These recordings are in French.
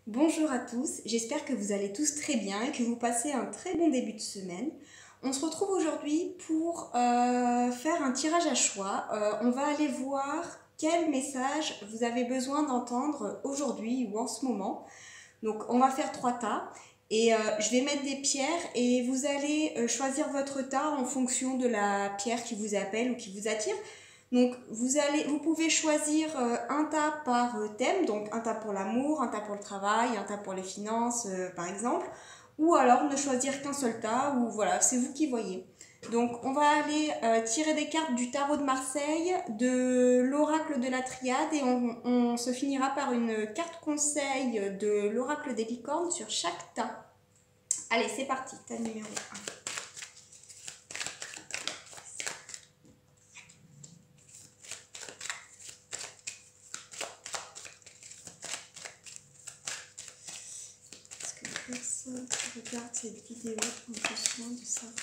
Bonjour à tous, j'espère que vous allez tous très bien et que vous passez un très bon début de semaine. On se retrouve aujourd'hui pour faire un tirage à choix. On va aller voir quel message vous avez besoin d'entendre aujourd'hui ou en ce moment. Donc on va faire 3 tas et je vais mettre des pierres et vous allez choisir votre tas en fonction de la pierre qui vous appelle ou qui vous attire. Donc vous pouvez choisir un tas par thème, donc un tas pour l'amour, un tas pour le travail, un tas pour les finances par exemple, ou alors ne choisir qu'un seul tas, ou voilà, c'est vous qui voyez. Donc on va aller tirer des cartes du tarot de Marseille, de l'oracle de la Triade, et on se finira par une carte conseil de l'oracle des licornes sur chaque tas. Allez, c'est parti, tas numéro 1. Personne qui regarde cette vidéo a besoin de savoir.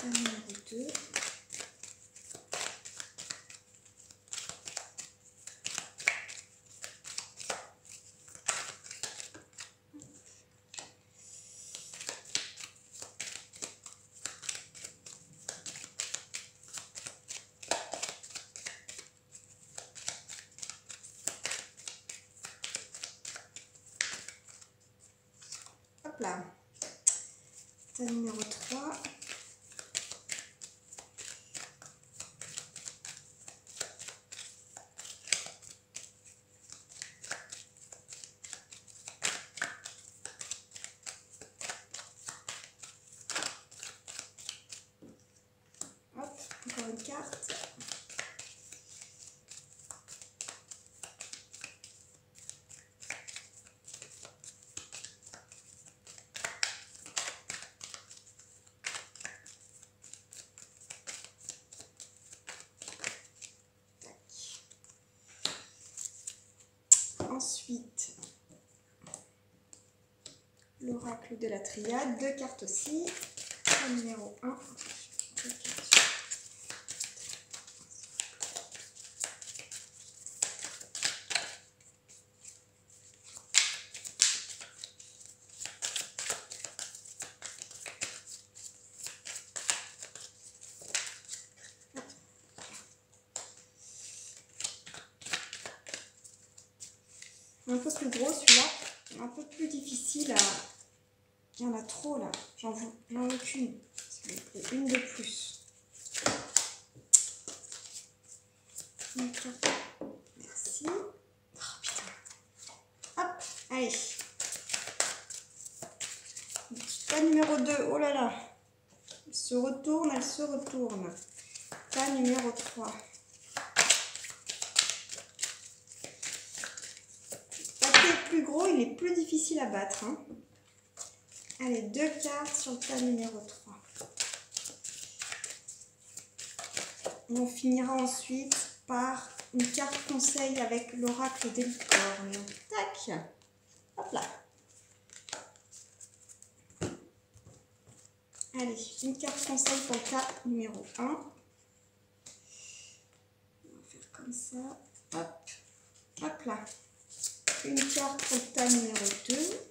Numéro 2. Hop là. Tas numéro 3. Hop, encore une carte. Ensuite, l'oracle de la Triade, 2 cartes aussi. La numéro 1. Un peu plus gros celui-là, un peu plus difficile à... Il y en a trop là, j'en veux qu'une, une de plus. Merci. Oh putain. Hop, allez. Tas numéro 2, oh là là. Elle se retourne, elle se retourne. Tas numéro 3. Plus gros, il est plus difficile à battre. Hein. Allez, 2 cartes sur le tas numéro 3. On finira ensuite par une carte conseil avec l'oracle des licornes. Tac. Hop là. Allez, une carte conseil pour le tas numéro 1. On va faire comme ça. Hop. Hop là. Une carte pour le tas numéro 2.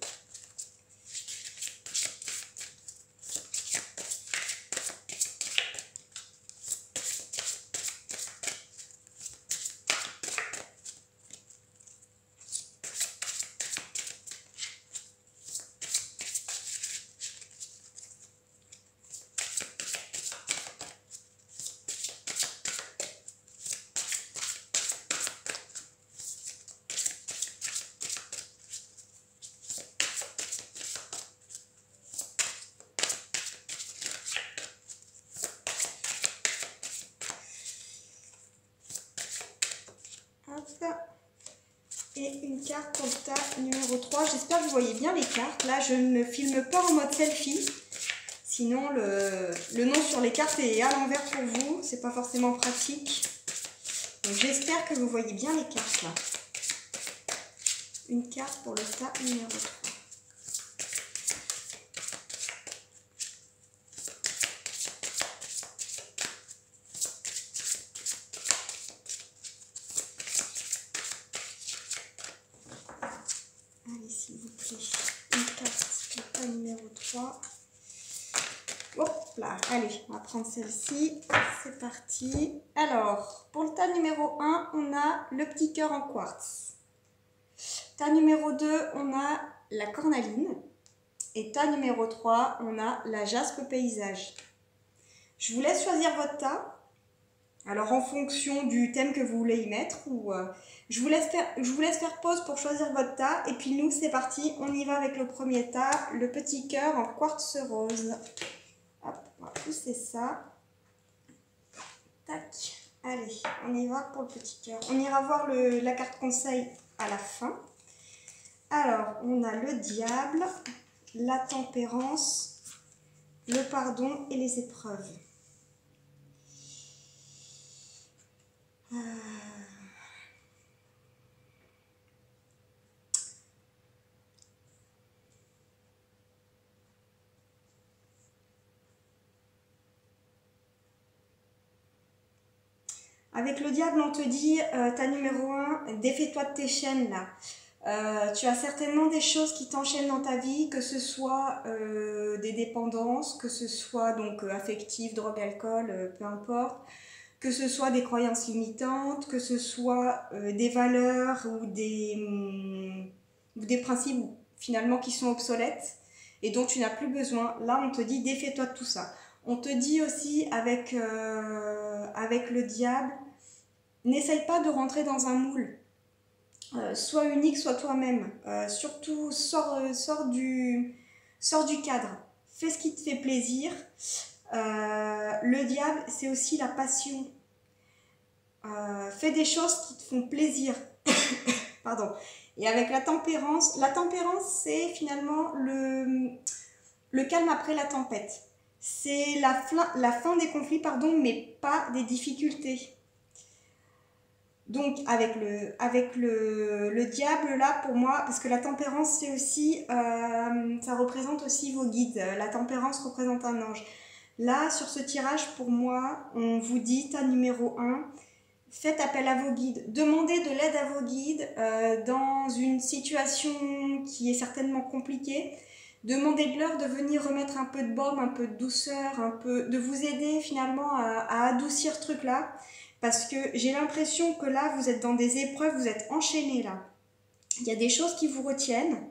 Et une carte pour le tas numéro 3. J'espère que vous voyez bien les cartes. Là, je ne filme pas en mode selfie. Sinon, le nom sur les cartes est à l'envers pour vous. C'est pas forcément pratique. Donc, j'espère que vous voyez bien les cartes là. Une carte pour le tas numéro 3. tas numéro 3. Hop là, allez, on va prendre celle-ci. C'est parti. Alors, pour le tas numéro 1, on a le petit cœur en quartz. Tas numéro 2, on a la cornaline. Et tas numéro 3, on a la jaspe paysage. Je vous laisse choisir votre tas. Alors en fonction du thème que vous voulez y mettre, ou je vous laisse faire pause pour choisir votre tas. Et puis nous, c'est parti, on y va avec le premier tas, le petit cœur en quartz rose. Hop, on va pousser ça. Tac. Allez, on y va pour le petit cœur. On ira voir la carte conseil à la fin. Alors, on a le diable, la tempérance, le pardon et les épreuves. Avec le diable, on te dit, ta numéro 1, défais-toi de tes chaînes là. Tu as certainement des choses qui t'enchaînent dans ta vie, que ce soit des dépendances, que ce soit donc affectives, drogue, alcool, peu importe, que ce soit des croyances limitantes, que ce soit des valeurs ou des principes finalement qui sont obsolètes et dont tu n'as plus besoin. Là, on te dit défais-toi de tout ça. On te dit aussi avec le diable, n'essaye pas de rentrer dans un moule. Sois unique, sois toi-même. Surtout, sors du cadre. Fais ce qui te fait plaisir. Le diable, c'est aussi la passion. Fais des choses qui te font plaisir. Pardon. Et avec la tempérance, c'est finalement le calme après la tempête. C'est la fin des conflits, pardon, mais pas des difficultés. Donc avec le diable là pour moi, parce que la tempérance c'est aussi, ça représente aussi vos guides, la tempérance représente un ange. Là sur ce tirage pour moi, on vous dit tas numéro 1, faites appel à vos guides, demandez de l'aide à vos guides dans une situation qui est certainement compliquée. Demandez-leur de venir remettre un peu de baume, un peu de douceur, de vous aider finalement à adoucir ce truc là. Parce que j'ai l'impression que là, vous êtes dans des épreuves, vous êtes enchaînés là. Il y a des choses qui vous retiennent.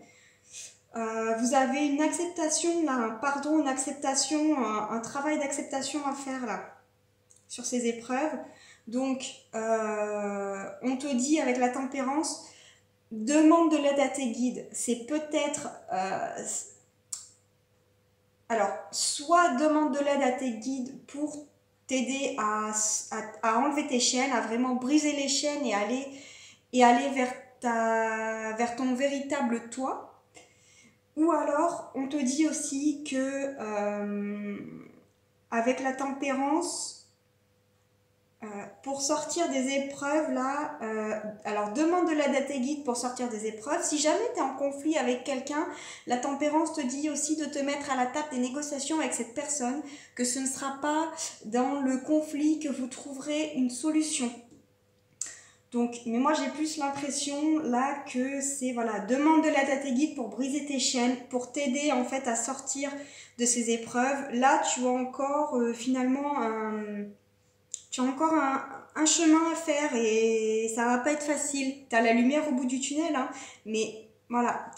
Vous avez une acceptation, là, un pardon, une acceptation, un travail d'acceptation à faire là, sur ces épreuves. Donc, on te dit avec la tempérance, demande de l'aide à tes guides. C'est peut-être... alors, soit demande de l'aide à tes guides pour t'aider à enlever tes chaînes, à vraiment briser les chaînes et aller vers ton véritable toi. Ou alors, on te dit aussi que avec la tempérance, pour sortir des épreuves, là, alors demande de l'aide à tes guides pour sortir des épreuves. Si jamais tu es en conflit avec quelqu'un, la tempérance te dit aussi de te mettre à la table des négociations avec cette personne, que ce ne sera pas dans le conflit que vous trouverez une solution. Donc, mais moi j'ai plus l'impression là que c'est, voilà, demande de l'aide à tes guides pour briser tes chaînes, pour t'aider en fait à sortir de ces épreuves. Là, tu as encore finalement un chemin à faire et ça va pas être facile. Tu as la lumière au bout du tunnel, hein, mais voilà,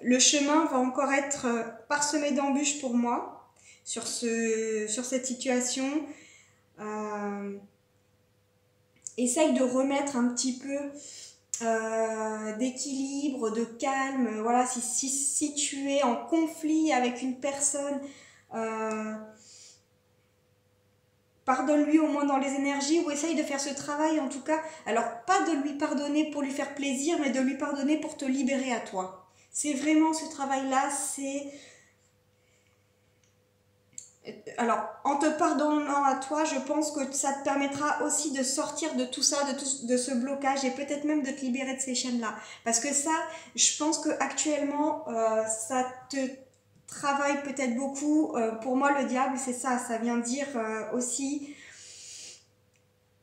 le chemin va encore être parsemé d'embûches pour moi sur cette situation. Essaye de remettre un petit peu d'équilibre, de calme. Voilà, si tu es en conflit avec une personne, pardonne-lui au moins dans les énergies, ou essaye de faire ce travail en tout cas. Alors, pas de lui pardonner pour lui faire plaisir, mais de lui pardonner pour te libérer à toi. C'est vraiment ce travail-là, c'est... Alors, en te pardonnant à toi, je pense que ça te permettra aussi de sortir de tout ça, de ce blocage, et peut-être même de te libérer de ces chaînes-là. Parce que ça, je pense qu'actuellement, ça te travaille peut-être beaucoup. Pour moi, le diable, c'est ça. Ça vient dire aussi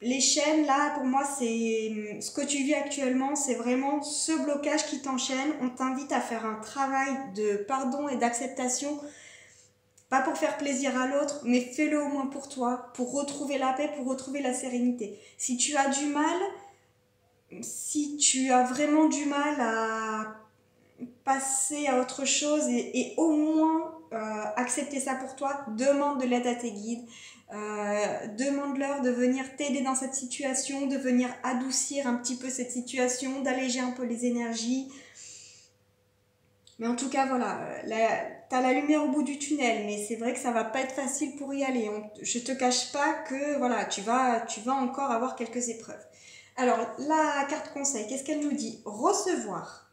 les chaînes, là, pour moi, c'est ce que tu vis actuellement, c'est vraiment ce blocage qui t'enchaîne. On t'invite à faire un travail de pardon et d'acceptation, pas pour faire plaisir à l'autre, mais fais-le au moins pour toi, pour retrouver la paix, pour retrouver la sérénité. Si tu as du mal, si tu as vraiment du mal à passer à autre chose et au moins accepter ça pour toi, demande de l'aide à tes guides, demande-leur de venir t'aider dans cette situation, de venir adoucir un petit peu cette situation, d'alléger un peu les énergies. Mais en tout cas, voilà, t'as la lumière au bout du tunnel, mais c'est vrai que ça va pas être facile pour y aller. Je te cache pas que voilà, tu vas encore avoir quelques épreuves. Alors, la carte conseil, qu'est-ce qu'elle nous dit? Recevoir.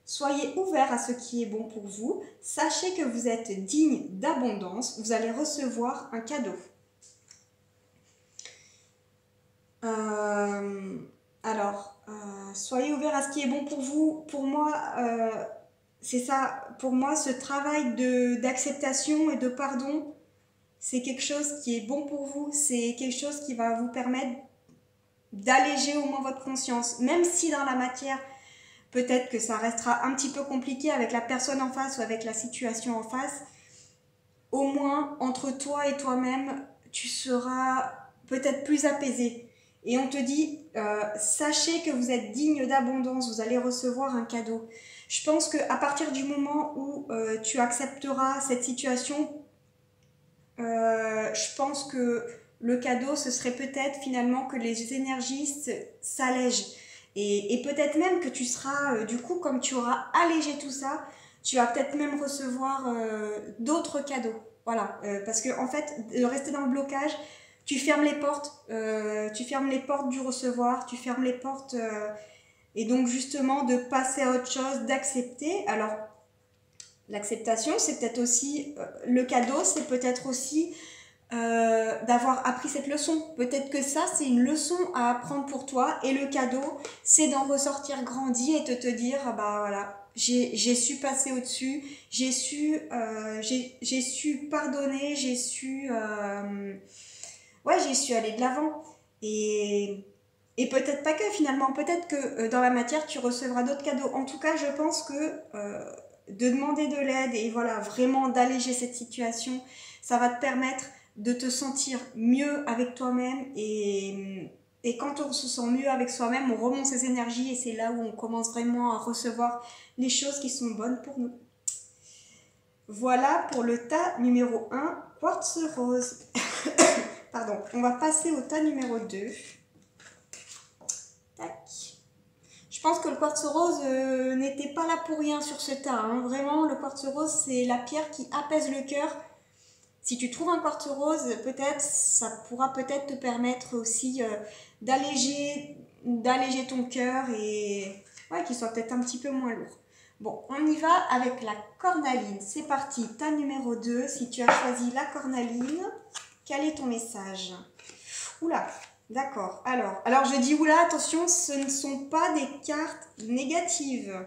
Soyez ouverts à ce qui est bon pour vous. Sachez que vous êtes digne d'abondance. Vous allez recevoir un cadeau. Soyez ouverts à ce qui est bon pour vous. Pour moi, c'est ça. Pour moi, ce travail d'acceptation et de pardon, c'est quelque chose qui est bon pour vous. C'est quelque chose qui va vous permettre d'alléger au moins votre conscience. Même si dans la matière, peut-être que ça restera un petit peu compliqué avec la personne en face ou avec la situation en face, au moins entre toi et toi-même, tu seras peut-être plus apaisé. Et on te dit, sachez que vous êtes digne d'abondance, vous allez recevoir un cadeau. Je pense qu'à partir du moment où tu accepteras cette situation, je pense que le cadeau, ce serait peut-être finalement que les énergies s'allègent. Et peut-être même que tu seras, du coup, comme tu auras allégé tout ça, tu vas peut-être même recevoir d'autres cadeaux. Voilà, parce que en fait, de rester dans le blocage, tu fermes les portes du recevoir, tu fermes les portes, et donc justement de passer à autre chose, d'accepter. Alors, l'acceptation, c'est peut-être aussi, le cadeau, c'est peut-être aussi d'avoir appris cette leçon. Peut-être que ça, c'est une leçon à apprendre pour toi, et le cadeau, c'est d'en ressortir grandi et de te dire, ah bah voilà, j'ai su passer au-dessus, j'ai su pardonner, j'ai su aller de l'avant. Et peut-être pas que finalement, peut-être que dans la matière, tu recevras d'autres cadeaux. En tout cas, je pense que de demander de l'aide et voilà, vraiment d'alléger cette situation, ça va te permettre de te sentir mieux avec toi-même, et quand on se sent mieux avec soi-même, on remonte ses énergies et c'est là où on commence vraiment à recevoir les choses qui sont bonnes pour nous. Voilà pour le tas numéro 1, quartz rose. Pardon, on va passer au tas numéro 2. Tac. Je pense que le quartz rose n'était pas là pour rien sur ce tas. Hein. Vraiment, le quartz rose, c'est la pierre qui apaise le cœur. Si tu trouves un quartz rose, peut-être, ça pourra peut-être te permettre aussi d'alléger ton cœur et ouais, qu'il soit peut-être un petit peu moins lourd. Bon, on y va avec la cornaline. C'est parti, tas numéro 2. Si tu as choisi la cornaline, quel est ton message? Oula, d'accord. Alors je dis oula, attention, ce ne sont pas des cartes négatives.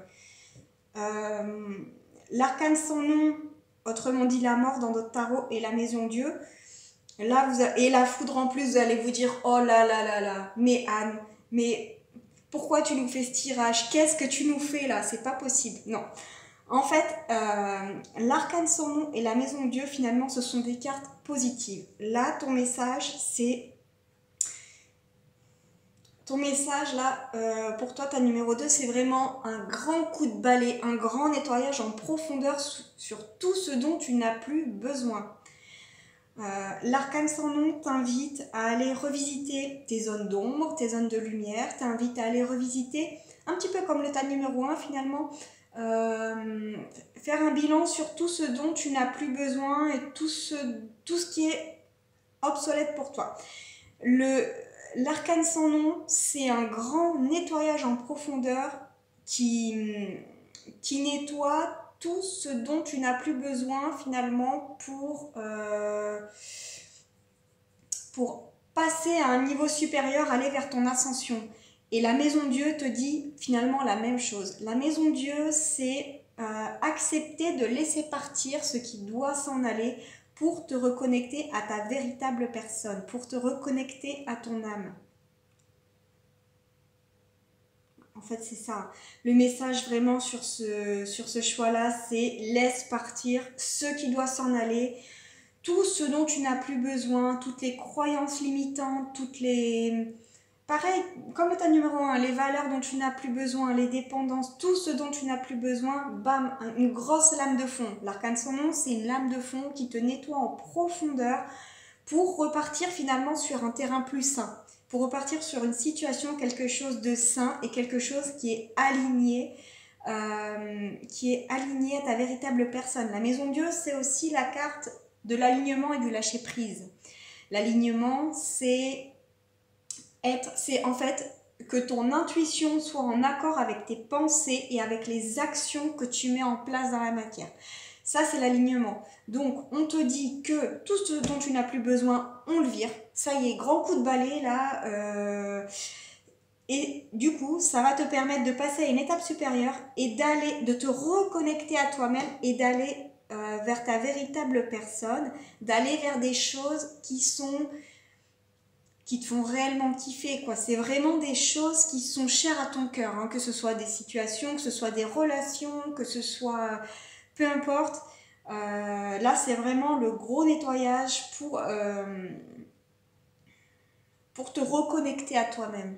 L'arcane sans nom, autrement dit la mort dans notre tarot, et la maison Dieu. Là, et la foudre en plus, vous allez vous dire, oh là là là là, mais Anne, mais pourquoi tu nous fais ce tirage? Qu'est-ce que tu nous fais là? C'est pas possible. Non. En fait, l'arcane sans nom et la maison Dieu, finalement, ce sont des cartes positives. Là, ton message, c'est... Ton message, là, pour toi, ta numéro 2, c'est vraiment un grand coup de balai, un grand nettoyage en profondeur sur tout ce dont tu n'as plus besoin. L'arcane sans nom t'invite à aller revisiter tes zones d'ombre, tes zones de lumière, t'invite à aller revisiter, un petit peu comme le tas numéro 1 finalement, faire un bilan sur tout ce dont tu n'as plus besoin et tout ce qui est obsolète pour toi. L'arcane sans nom, c'est un grand nettoyage en profondeur qui nettoie tout ce dont tu n'as plus besoin finalement pour passer à un niveau supérieur, aller vers ton ascension. Et la maison Dieu te dit finalement la même chose. La maison Dieu, c'est accepter de laisser partir ce qui doit s'en aller pour te reconnecter à ta véritable personne, pour te reconnecter à ton âme. En fait, c'est ça. Le message vraiment sur ce choix-là, c'est laisse partir ce qui doit s'en aller, tout ce dont tu n'as plus besoin, toutes les croyances limitantes, toutes les... Pareil, comme état numéro 1, les valeurs dont tu n'as plus besoin, les dépendances, tout ce dont tu n'as plus besoin, bam, une grosse lame de fond. L'arcane sans nom, c'est une lame de fond qui te nettoie en profondeur pour repartir finalement sur un terrain plus sain, pour repartir sur une situation, quelque chose de sain et quelque chose qui est aligné à ta véritable personne. La maison Dieu, c'est aussi la carte de l'alignement et du lâcher prise. L'alignement, c'est en fait que ton intuition soit en accord avec tes pensées et avec les actions que tu mets en place dans la matière. Ça, c'est l'alignement. Donc, on te dit que tout ce dont tu n'as plus besoin, on le vire. Ça y est, grand coup de balai là. Et du coup, ça va te permettre de passer à une étape supérieure et de te reconnecter à toi-même et d'aller vers ta véritable personne, d'aller vers des choses qui te font réellement kiffer, quoi. C'est vraiment des choses qui sont chères à ton cœur, hein, que ce soit des situations, que ce soit des relations, que ce soit... Peu importe. Là, c'est vraiment le gros nettoyage pour te reconnecter à toi-même.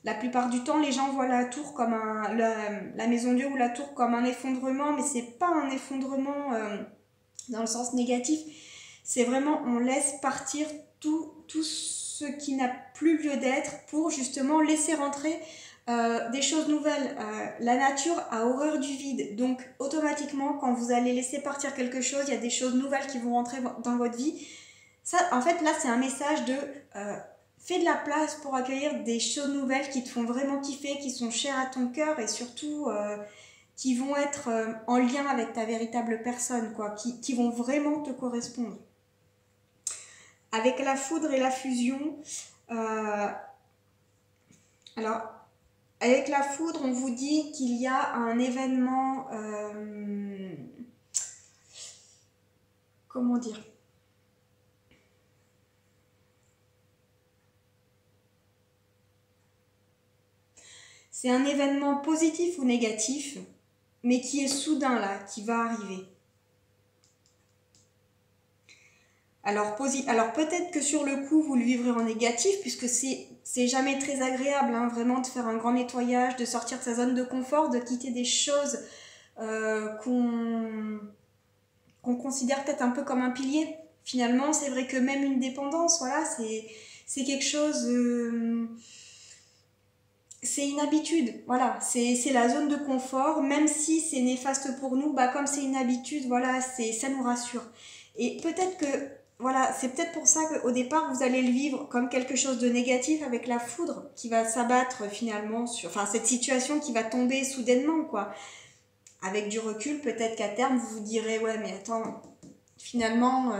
La plupart du temps, les gens voient la tour comme la maison Dieu ou la tour comme un effondrement, mais c'est pas un effondrement dans le sens négatif. C'est vraiment, on laisse partir tout ce qui n'a plus lieu d'être pour justement laisser rentrer des choses nouvelles. La nature a horreur du vide, donc automatiquement, quand vous allez laisser partir quelque chose, il y a des choses nouvelles qui vont rentrer dans votre vie. Ça, en fait, là, c'est un message de fais de la place pour accueillir des choses nouvelles qui te font vraiment kiffer, qui sont chères à ton cœur et surtout qui vont être en lien avec ta véritable personne, quoi, qui vont vraiment te correspondre. Avec la foudre et la fusion, alors, avec la foudre, on vous dit qu'il y a un événement, comment dire ? C'est un événement positif ou négatif, mais qui est soudain là, qui va arriver. Alors peut-être que sur le coup, vous le vivrez en négatif, puisque c'est jamais très agréable, hein, vraiment de faire un grand nettoyage, de sortir de sa zone de confort, de quitter des choses qu'on considère peut-être un peu comme un pilier. Finalement, c'est vrai que même une dépendance, voilà, c'est quelque chose... c'est une habitude, voilà, c'est la zone de confort, même si c'est néfaste pour nous, bah comme c'est une habitude, voilà, ça nous rassure. Et peut-être que, voilà, c'est peut-être pour ça qu'au départ, vous allez le vivre comme quelque chose de négatif avec la foudre qui va s'abattre finalement sur, enfin, cette situation qui va tomber soudainement, quoi. Avec du recul, peut-être qu'à terme, vous vous direz, ouais, mais attends, finalement,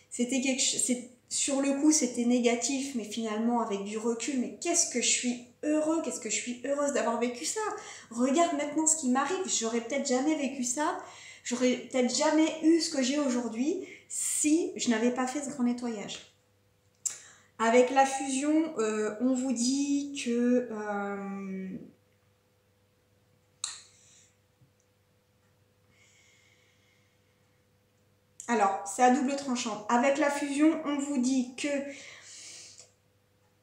c'était quelque chose, sur le coup, c'était négatif, mais finalement, avec du recul, mais qu'est-ce que je suis heureux, qu'est-ce que je suis heureuse d'avoir vécu ça. Regarde maintenant ce qui m'arrive, j'aurais peut-être jamais vécu ça, j'aurais peut-être jamais eu ce que j'ai aujourd'hui si je n'avais pas fait ce grand nettoyage. Avec la fusion, on vous dit que... alors, c'est à double tranchant. Avec la fusion, on vous dit que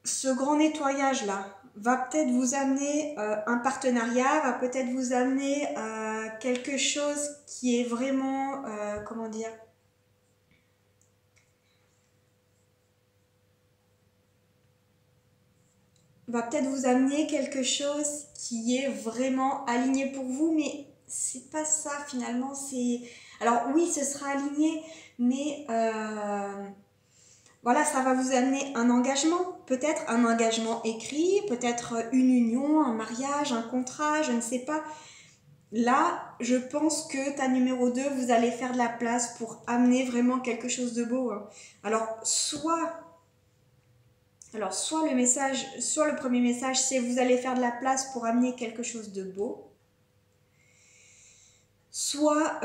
ce grand nettoyage-là va peut-être vous amener un partenariat, va peut-être vous amener quelque chose qui est vraiment, comment dire, va peut-être vous amener quelque chose qui est vraiment aligné pour vous, mais c'est pas ça finalement, c'est... Alors oui, ce sera aligné, mais... voilà, ça va vous amener un engagement, peut-être un engagement écrit, peut-être une union, un mariage, un contrat, je ne sais pas. Là, je pense que ta numéro 2, vous allez faire de la place pour amener vraiment quelque chose de beau. Alors, soit le premier message, c'est vous allez faire de la place pour amener quelque chose de beau. soit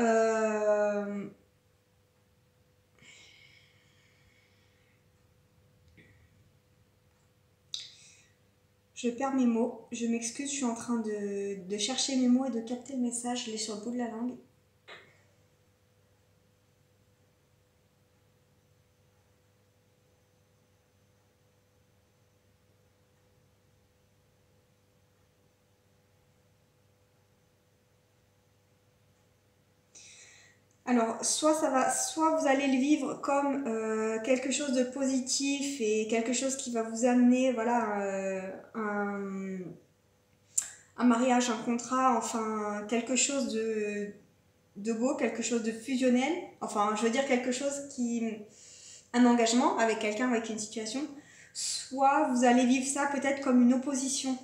je perds mes mots, je m'excuse, je suis en train de chercher mes mots et de capter le message, je l'ai sur le bout de la langue. Alors, soit vous allez le vivre comme quelque chose de positif et quelque chose qui va vous amener, voilà, un mariage, un contrat, enfin, quelque chose de beau, quelque chose de fusionnel, enfin, je veux dire quelque chose un engagement avec quelqu'un, avec une situation, soit vous allez vivre ça peut-être comme une opposition.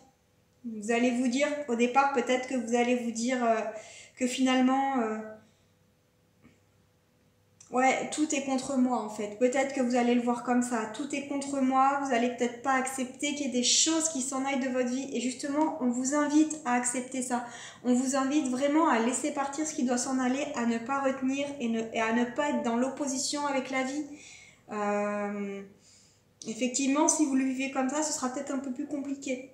Vous allez vous dire, au départ, peut-être que vous allez vous dire que finalement... ouais, tout est contre moi en fait. Peut-être que vous allez le voir comme ça. Tout est contre moi. Vous allez peut-être pas accepter qu'il y ait des choses qui s'en aillent de votre vie. Et justement, on vous invite à accepter ça. On vous invite vraiment à laisser partir ce qui doit s'en aller, à ne pas retenir et à ne pas être dans l'opposition avec la vie. Effectivement, si vous le vivez comme ça, ce sera peut-être un peu plus compliqué.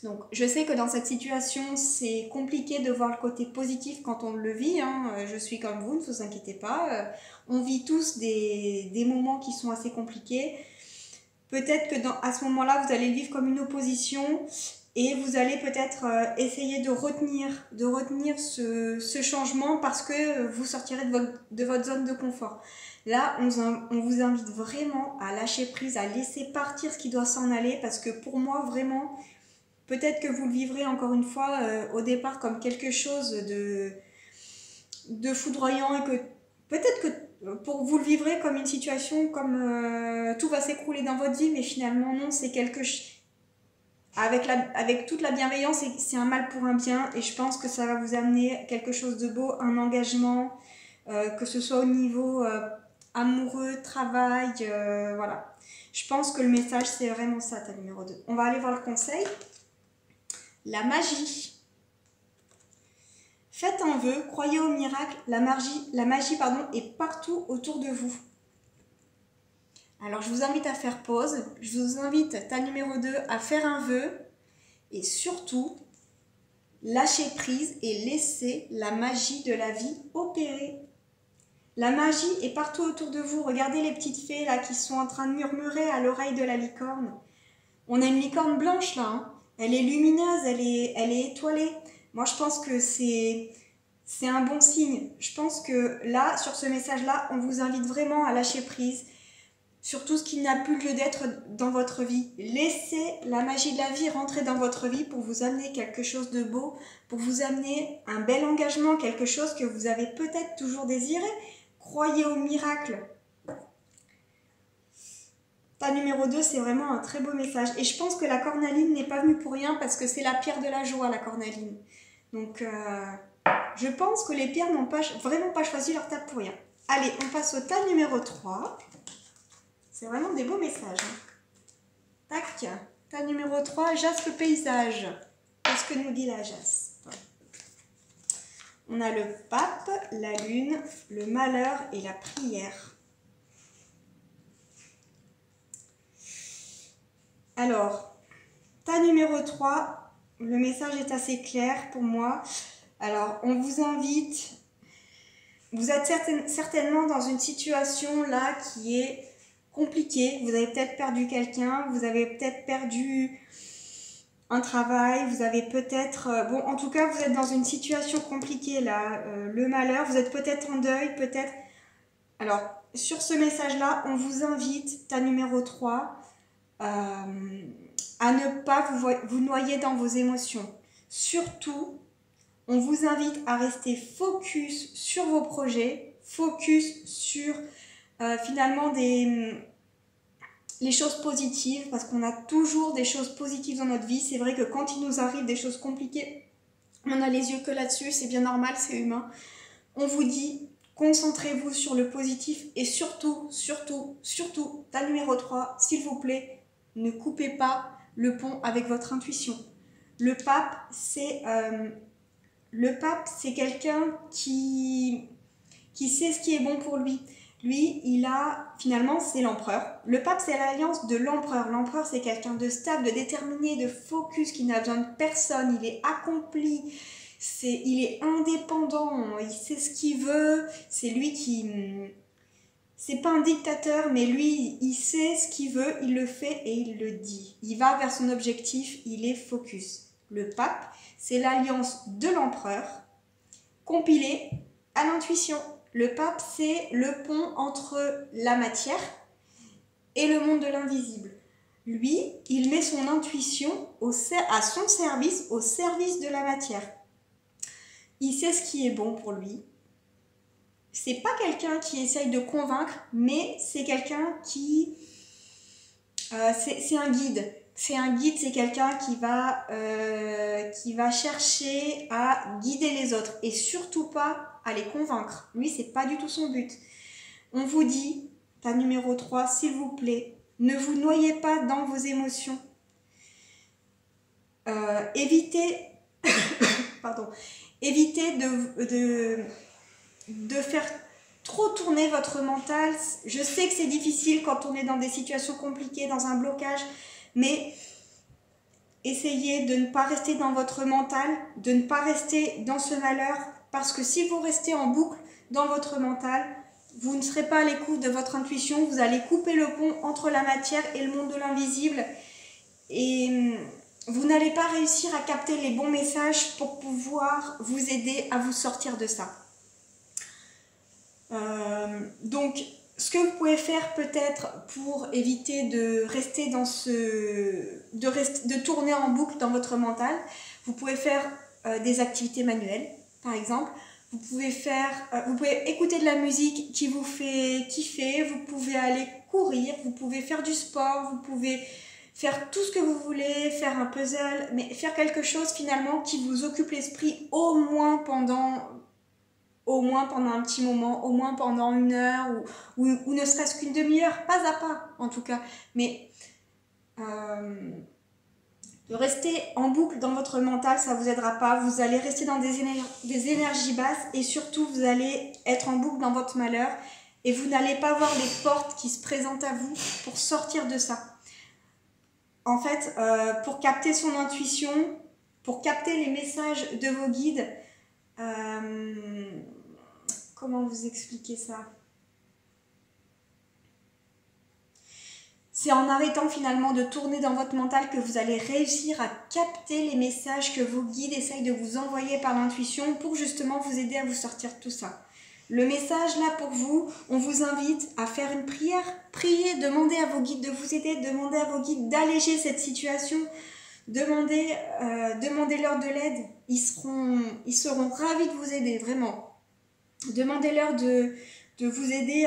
Donc, je sais que dans cette situation, c'est compliqué de voir le côté positif quand on le vit. Hein. Je suis comme vous, ne vous inquiétez pas. On vit tous des moments qui sont assez compliqués. Peut-être que à ce moment-là, vous allez le vivre comme une opposition et vous allez peut-être essayer de retenir ce changement parce que vous sortirez de votre zone de confort. Là, on vous invite vraiment à lâcher prise, à laisser partir ce qui doit s'en aller parce que pour moi, vraiment... Peut-être que vous le vivrez encore une fois au départ comme quelque chose de foudroyant et que peut-être que pour vous le vivrez comme une situation comme tout va s'écrouler dans votre vie, mais finalement non, c'est quelque chose avec toute la bienveillance, c'est un mal pour un bien et je pense que ça va vous amener quelque chose de beau, un engagement, que ce soit au niveau amoureux, travail, voilà. Je pense que le message c'est vraiment ça, ta numéro 2. On va aller voir le conseil. La magie. Faites un vœu, croyez au miracle, la magie est partout autour de vous. Alors je vous invite à faire pause, je vous invite, ta numéro 2, à faire un vœu et surtout, lâchez prise et laissez la magie de la vie opérer. La magie est partout autour de vous. Regardez les petites fées là qui sont en train de murmurer à l'oreille de la licorne. On a une licorne blanche là, hein. Elle est lumineuse, elle est étoilée. Moi, je pense que c'est un bon signe. Je pense que là, sur ce message-là, on vous invite vraiment à lâcher prise sur tout ce qui n'a plus lieu d'être dans votre vie. Laissez la magie de la vie rentrer dans votre vie pour vous amener quelque chose de beau, pour vous amener un bel engagement, quelque chose que vous avez peut-être toujours désiré. Croyez au miracle. Ta numéro 2, c'est vraiment un très beau message. Et je pense que la cornaline n'est pas venue pour rien parce que c'est la pierre de la joie, la cornaline. Donc, je pense que les pierres n'ont vraiment pas choisi leur table pour rien. Allez, on passe au tas numéro 3. C'est vraiment des beaux messages. Tac. Tas numéro 3, Jas le paysage. Qu'est-ce que nous dit la Jas? On a le pape, la lune, le malheur et la prière. Alors, tas numéro 3, le message est assez clair pour moi. Alors, on vous invite, vous êtes certainement dans une situation là qui est compliquée. Vous avez peut-être perdu quelqu'un, vous avez peut-être perdu un travail, vous avez peut-être... bon, en tout cas, vous êtes dans une situation compliquée là. Le malheur, vous êtes peut-être en deuil, peut-être... Alors, sur ce message-là, on vous invite, tas numéro 3, à ne pas vous noyer dans vos émotions. Surtout, on vous invite à rester focus sur vos projets, focus sur finalement les choses positives, parce qu'on a toujours des choses positives dans notre vie. C'est vrai que quand il nous arrive des choses compliquées, on a les yeux que là-dessus, c'est bien normal, c'est humain. On vous dit, concentrez-vous sur le positif et surtout, ta numéro 3, s'il vous plaît, ne coupez pas le pont avec votre intuition. Le pape, c'est Le pape, c'est quelqu'un qui sait ce qui est bon pour lui. Lui, finalement, c'est l'empereur. Le pape, c'est l'alliance de l'empereur. L'empereur, c'est quelqu'un de stable, de déterminé, de focus, qui n'a besoin de personne. Il est accompli, il est indépendant, il sait ce qu'il veut. C'est lui qui... C'est pas un dictateur, mais lui, il sait ce qu'il veut, il le fait et il le dit. Il va vers son objectif, il est focus. Le pape, c'est l'alliance de l'empereur, compilée à l'intuition. Le pape, c'est le pont entre la matière et le monde de l'invisible. Lui, il met son intuition à son service, au service de la matière. Il sait ce qui est bon pour lui. C'est pas quelqu'un qui essaye de convaincre, mais c'est quelqu'un qui... c'est un guide. C'est un guide, c'est quelqu'un qui va chercher à guider les autres et surtout pas à les convaincre. Lui, c'est pas du tout son but. On vous dit, ta numéro 3, s'il vous plaît, ne vous noyez pas dans vos émotions. Évitez de faire trop tourner votre mental. Je sais que c'est difficile quand on est dans des situations compliquées, dans un blocage, mais essayez de ne pas rester dans votre mental, de ne pas rester dans ce malheur, parce que si vous restez en boucle dans votre mental, vous ne serez pas à l'écoute de votre intuition, vous allez couper le pont entre la matière et le monde de l'invisible, et vous n'allez pas réussir à capter les bons messages pour pouvoir vous aider à vous sortir de ça. Donc, ce que vous pouvez faire peut-être pour éviter de rester dans de tourner en boucle dans votre mental, vous pouvez faire des activités manuelles, par exemple. Vous pouvez écouter de la musique qui vous fait kiffer, vous pouvez aller courir, vous pouvez faire du sport, vous pouvez faire tout ce que vous voulez, faire un puzzle, mais faire quelque chose finalement qui vous occupe l'esprit au moins pendant un petit moment, au moins pendant 1 heure ou ne serait-ce qu'une demi-heure, pas à pas en tout cas. Mais de rester en boucle dans votre mental, ça ne vous aidera pas. Vous allez rester dans des énergies basses et surtout vous allez être en boucle dans votre malheur et vous n'allez pas voir les portes qui se présentent à vous pour sortir de ça. En fait, pour capter son intuition, pour capter les messages de vos guides, comment vous expliquer ça? C'est en arrêtant finalement de tourner dans votre mental que vous allez réussir à capter les messages que vos guides essayent de vous envoyer par l'intuition pour justement vous aider à vous sortir de tout ça. Le message là pour vous, on vous invite à faire une prière. Priez, demandez à vos guides de vous aider, demandez à vos guides d'alléger cette situation. Demandez-leur de l'aide. Ils seront ravis de vous aider, vraiment. Demandez-leur de vous aider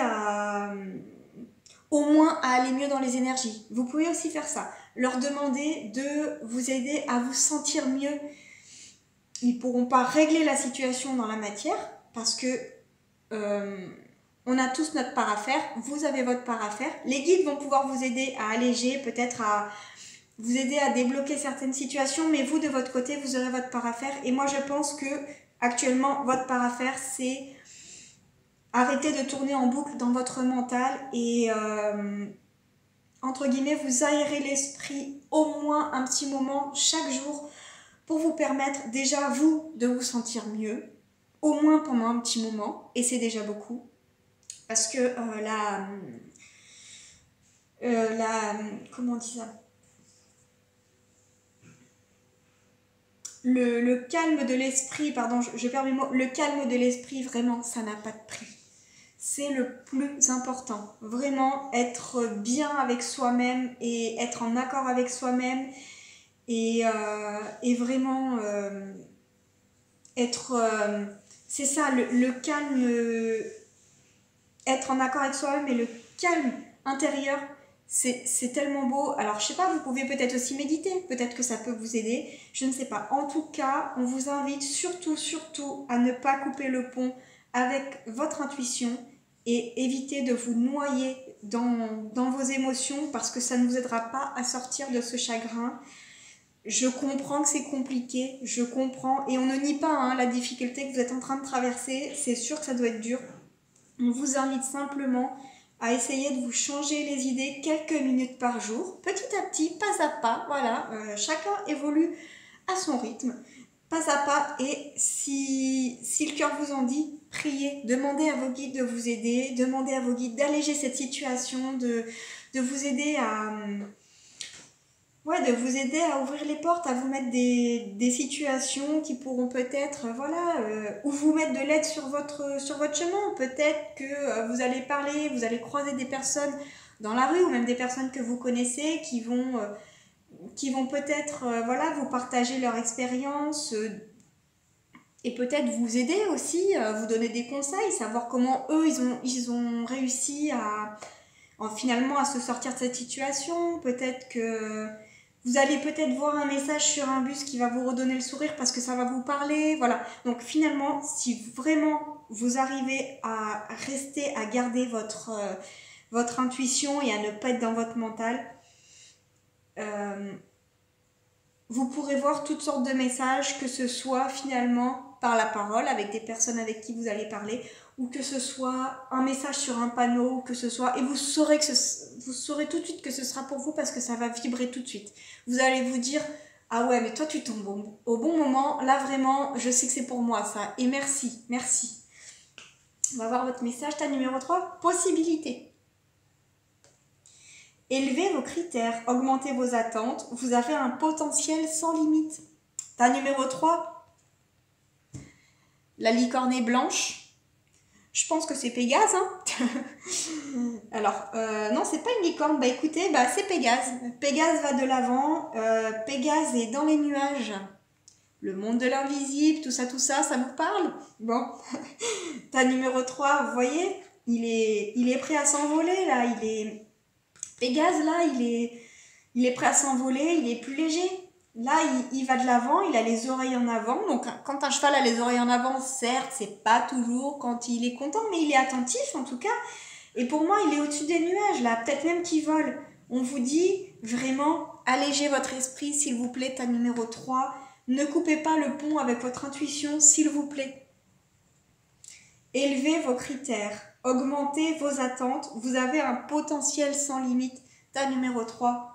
au moins à aller mieux dans les énergies. Vous pouvez aussi faire ça. Leur demander de vous aider à vous sentir mieux. Ils ne pourront pas régler la situation dans la matière parce que on a tous notre part à faire. Vous avez votre part à faire. Les guides vont pouvoir vous aider à alléger, peut-être à vous aider à débloquer certaines situations, mais vous, de votre côté, vous aurez votre part à faire. Et moi, je pense que actuellement, votre part à faire, c'est arrêter de tourner en boucle dans votre mental et, entre guillemets, vous aérer l'esprit au moins un petit moment chaque jour pour vous permettre déjà, vous, de vous sentir mieux, au moins pendant un petit moment, et c'est déjà beaucoup. Parce que comment on dit ça ? Le calme de l'esprit, pardon, je perds mes mots, le calme de l'esprit, vraiment, ça n'a pas de prix. C'est le plus important. Vraiment, être bien avec soi-même et être en accord avec soi-même et vraiment c'est ça, le calme, être en accord avec soi-même et le calme intérieur, c'est tellement beau. Alors, je sais pas, vous pouvez peut-être aussi méditer, peut-être que ça peut vous aider, je ne sais pas. En tout cas, on vous invite surtout à ne pas couper le pont avec votre intuition et éviter de vous noyer dans vos émotions parce que ça ne vous aidera pas à sortir de ce chagrin. Je comprends que c'est compliqué, je comprends, et on ne nie pas hein, la difficulté que vous êtes en train de traverser, c'est sûr que ça doit être dur. On vous invite simplement à essayer de vous changer les idées quelques minutes par jour, petit à petit, pas à pas, voilà, chacun évolue à son rythme, pas à pas, et si le cœur vous en dit, priez, demandez à vos guides de vous aider, demandez à vos guides d'alléger cette situation, de vous aider à... Ouais, de vous aider à ouvrir les portes, à vous mettre des situations qui pourront peut-être, voilà, ou vous mettre de l'aide sur votre chemin. Peut-être que vous allez parler, vous allez croiser des personnes dans la rue ou même des personnes que vous connaissez qui vont peut-être, voilà, vous partager leur expérience et peut-être vous aider aussi, vous donner des conseils, savoir comment eux, ils ont réussi finalement à se sortir de cette situation. Peut-être que vous allez peut-être voir un message sur un bus qui va vous redonner le sourire parce que ça va vous parler. Voilà. Donc finalement, si vraiment vous arrivez à rester, à garder votre intuition et à ne pas être dans votre mental, vous pourrez voir toutes sortes de messages, que ce soit finalement par la parole avec des personnes avec qui vous allez parler, ou que ce soit un message sur un panneau, que ce soit, et vous saurez tout de suite que ce sera pour vous parce que ça va vibrer tout de suite. Vous allez vous dire, ah ouais, mais toi tu tombes au bon moment, là vraiment, je sais que c'est pour moi ça, et merci, merci. On va voir votre message, ta numéro 3, possibilité. Élevez vos critères, augmentez vos attentes, vous avez un potentiel sans limite. Ta numéro 3, la licornée blanche. Je pense que c'est Pégase, hein. Alors, non, c'est pas une licorne. Bah écoutez, c'est Pégase. Pégase va de l'avant. Pégase est dans les nuages. Le monde de l'invisible, tout ça, ça vous parle? Bon. Ta numéro 3, vous voyez, il est prêt à s'envoler, là. Pégase, là, il est prêt à s'envoler, il est plus léger. Là, il va de l'avant, il a les oreilles en avant. Donc, quand un cheval a les oreilles en avant, certes, c'est pas toujours quand il est content, mais il est attentif en tout cas. Et pour moi, il est au-dessus des nuages, là, peut-être même qu'il vole. On vous dit vraiment, allégez votre esprit, s'il vous plaît, ta numéro 3. Ne coupez pas le pont avec votre intuition, s'il vous plaît. Élevez vos critères, augmentez vos attentes. Vous avez un potentiel sans limite, ta numéro 3.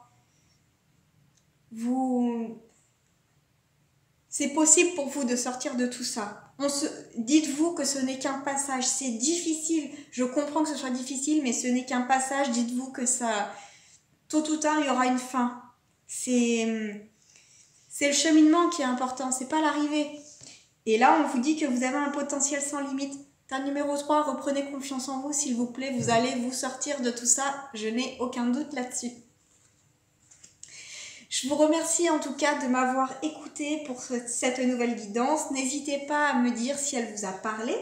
C'est possible pour vous de sortir de tout ça. Dites-vous que ce n'est qu'un passage. C'est difficile. Je comprends que ce soit difficile, mais ce n'est qu'un passage. Dites-vous que ça, tôt ou tard, il y aura une fin. C'est le cheminement qui est important. C'est pas l'arrivée. Et là, on vous dit que vous avez un potentiel sans limite. Ta numéro 3, reprenez confiance en vous, s'il vous plaît. Vous allez vous sortir de tout ça. Je n'ai aucun doute là-dessus. Je vous remercie en tout cas de m'avoir écouté pour cette nouvelle guidance. N'hésitez pas à me dire si elle vous a parlé.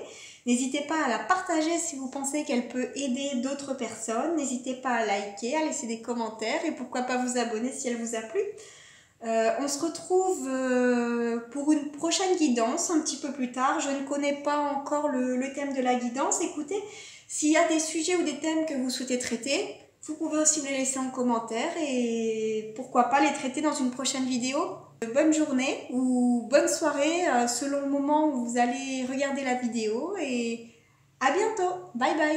N'hésitez pas à la partager si vous pensez qu'elle peut aider d'autres personnes. N'hésitez pas à liker, à laisser des commentaires et pourquoi pas vous abonner si elle vous a plu. On se retrouve pour une prochaine guidance un petit peu plus tard. Je ne connais pas encore le thème de la guidance. Écoutez, s'il y a des sujets ou des thèmes que vous souhaitez traiter, vous pouvez aussi me les laisser en commentaire et pourquoi pas les traiter dans une prochaine vidéo. Bonne journée ou bonne soirée selon le moment où vous allez regarder la vidéo et à bientôt. Bye bye.